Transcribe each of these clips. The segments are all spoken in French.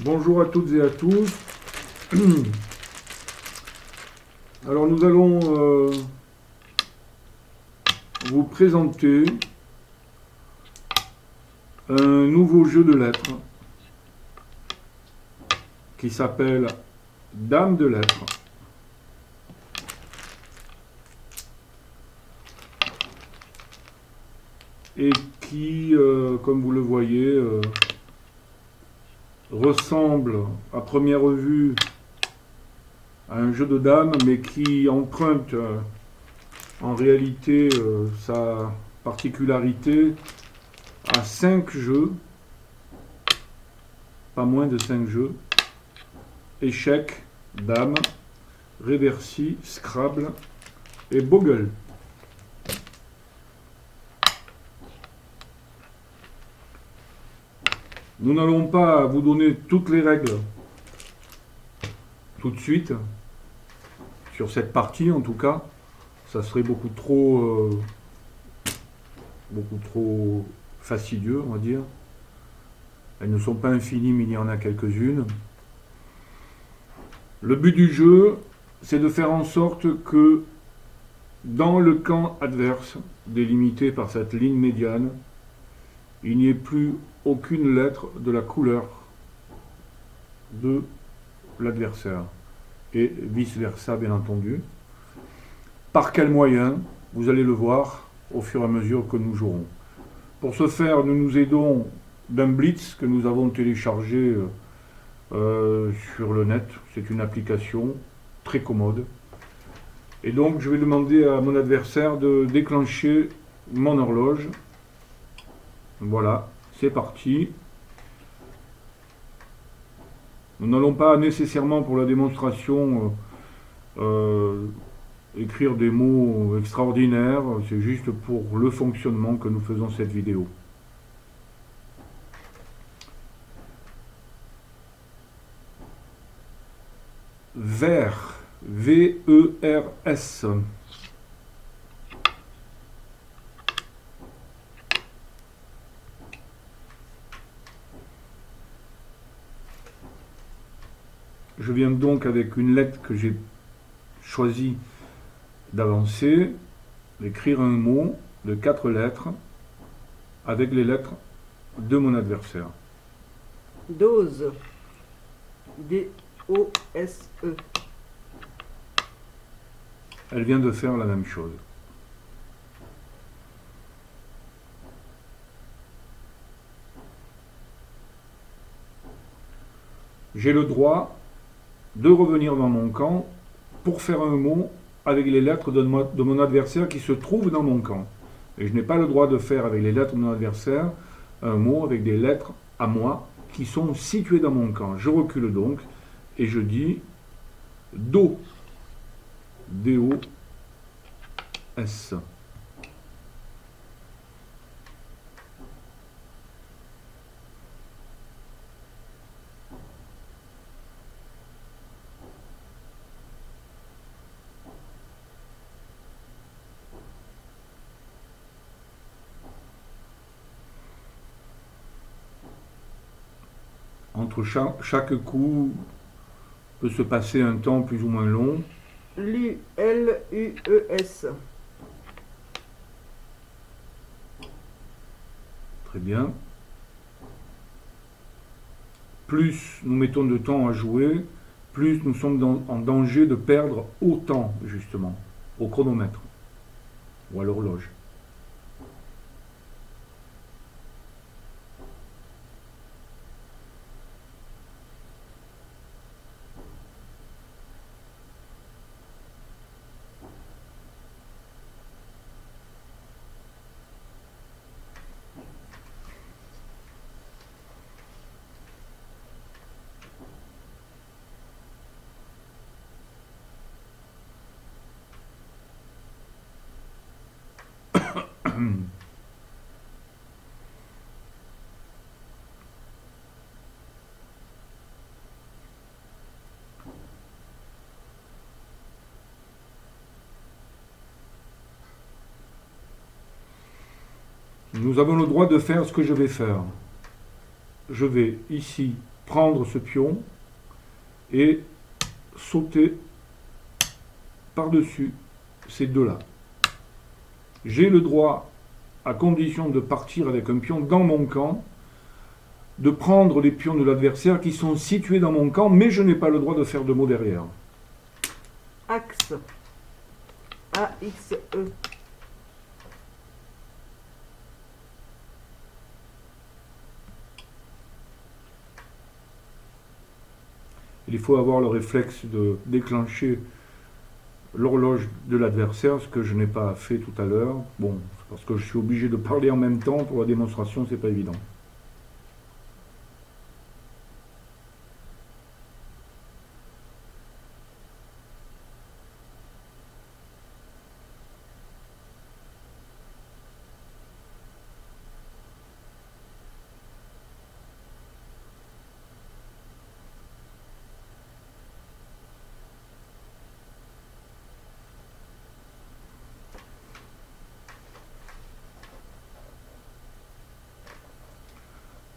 Bonjour à toutes et à tous. Alors nous allons vous présenter un nouveau jeu de lettres qui s'appelle Dame de lettres. Et qui, comme vous le voyez, ressemble à première vue à un jeu de dames, mais qui emprunte en réalité sa particularité à 5 jeux, pas moins de 5 jeux: échecs, dames, réversi, Scrabble et Boggle. Nous n'allons pas vous donner toutes les règles tout de suite, sur cette partie en tout cas. Ça serait beaucoup trop fastidieux, on va dire. Elles ne sont pas infinies, mais il y en a quelques-unes. Le but du jeu, c'est de faire en sorte que dans le camp adverse, délimité par cette ligne médiane, il n'y ait plus aucune lettre de la couleur de l'adversaire. Et vice-versa, bien entendu. Par quel moyen? Vous allez le voir au fur et à mesure que nous jouerons. Pour ce faire, nous nous aidons d'un blitz que nous avons téléchargé sur le net. C'est une application très commode. Et donc, je vais demander à mon adversaire de déclencher mon horloge. Voilà, c'est parti. Nous n'allons pas nécessairement pour la démonstration écrire des mots extraordinaires, c'est juste pour le fonctionnement que nous faisons cette vidéo. Vert, V-E-R-S. Je viens donc avec une lettre que j'ai choisi d'avancer, d'écrire un mot de 4 lettres avec les lettres de mon adversaire. Dose. D-O-S-E. Elle vient de faire la même chose. J'ai le droit de revenir dans mon camp pour faire un mot avec les lettres de mon adversaire qui se trouvent dans mon camp. Et je n'ai pas le droit de faire avec les lettres de mon adversaire un mot avec des lettres à moi qui sont situées dans mon camp. Je recule donc et je dis Do. D-O-S. Entre chaque coup peut se passer un temps plus ou moins long. L-U-E-S. Très bien. Plus nous mettons de temps à jouer, plus nous sommes en danger de perdre autant, justement, au chronomètre ou à l'horloge. Nous avons le droit de faire ce que je vais faire. Je vais ici prendre ce pion et sauter par-dessus ces deux-là. J'ai le droit, à condition de partir avec un pion dans mon camp, de prendre les pions de l'adversaire qui sont situés dans mon camp, mais je n'ai pas le droit de faire de mots derrière. Axe. A-X-E. Il faut avoir le réflexe de déclencher l'horloge de l'adversaire, ce que je n'ai pas fait tout à l'heure. Bon, parce que je suis obligé de parler en même temps pour la démonstration, c'est pas évident.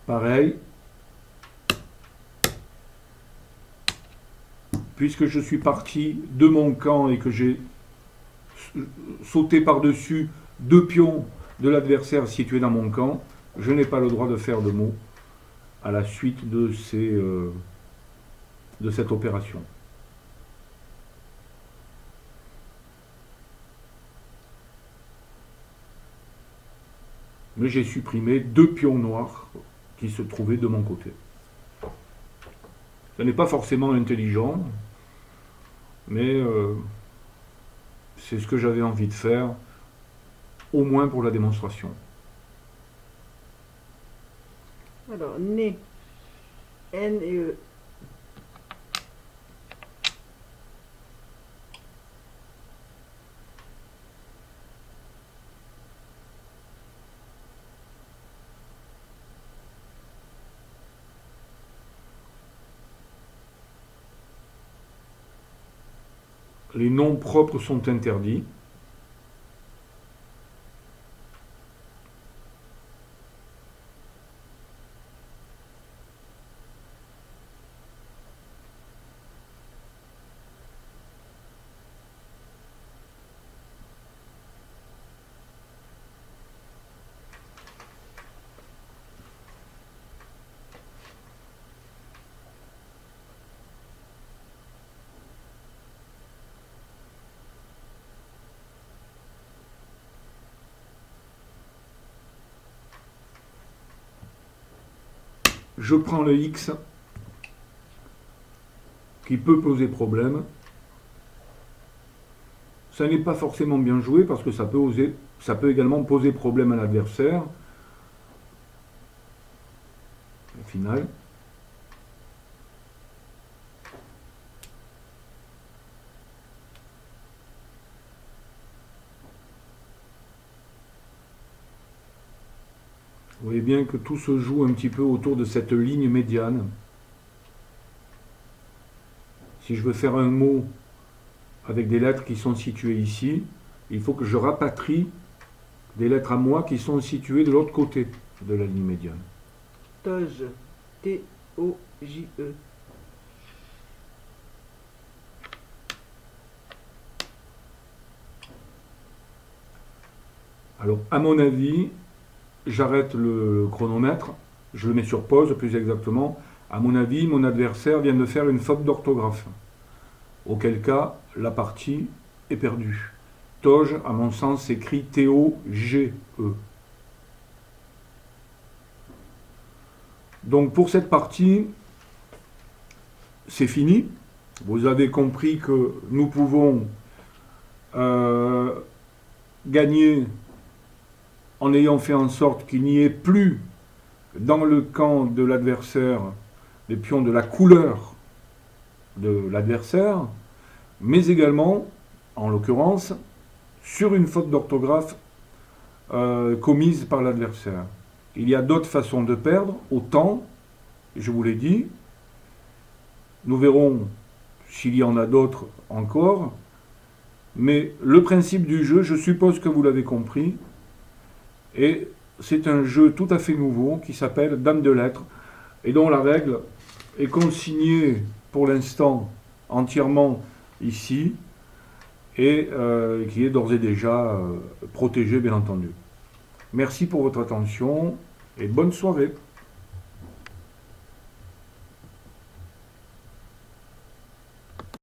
Pareil, puisque je suis parti de mon camp et que j'ai sauté par-dessus deux pions de l'adversaire situés dans mon camp, je n'ai pas le droit de faire de mots à la suite de cette opération. Mais j'ai supprimé deux pions noirs qui se trouvaient de mon côté. Ce n'est pas forcément intelligent, mais c'est ce que j'avais envie de faire, au moins pour la démonstration. Alors, nez. N et E. Les noms propres sont interdits. Je prends le X qui peut poser problème. Ça n'est pas forcément bien joué parce que ça peut également poser problème à l'adversaire. Au final. Vous voyez bien que tout se joue un petit peu autour de cette ligne médiane. Si je veux faire un mot avec des lettres qui sont situées ici, il faut que je rapatrie des lettres à moi qui sont situées de l'autre côté de la ligne médiane. Toge. T-O-J-E. Alors, à mon avis, j'arrête le chronomètre, je le mets sur pause plus exactement. À mon avis, mon adversaire vient de faire une faute d'orthographe. Auquel cas, la partie est perdue. Toge, à mon sens, s'écrit T-O-G-E. Donc pour cette partie, c'est fini. Vous avez compris que nous pouvons gagner en ayant fait en sorte qu'il n'y ait plus dans le camp de l'adversaire les pions de la couleur de l'adversaire, mais également, en l'occurrence, sur une faute d'orthographe commise par l'adversaire. Il y a d'autres façons de perdre, autant, je vous l'ai dit, nous verrons s'il y en a d'autres encore, mais le principe du jeu, je suppose que vous l'avez compris, et c'est un jeu tout à fait nouveau qui s'appelle Dame de lettres et dont la règle est consigné pour l'instant entièrement ici et qui est d'ores et déjà protégé, bien entendu. Merci pour votre attention et bonne soirée.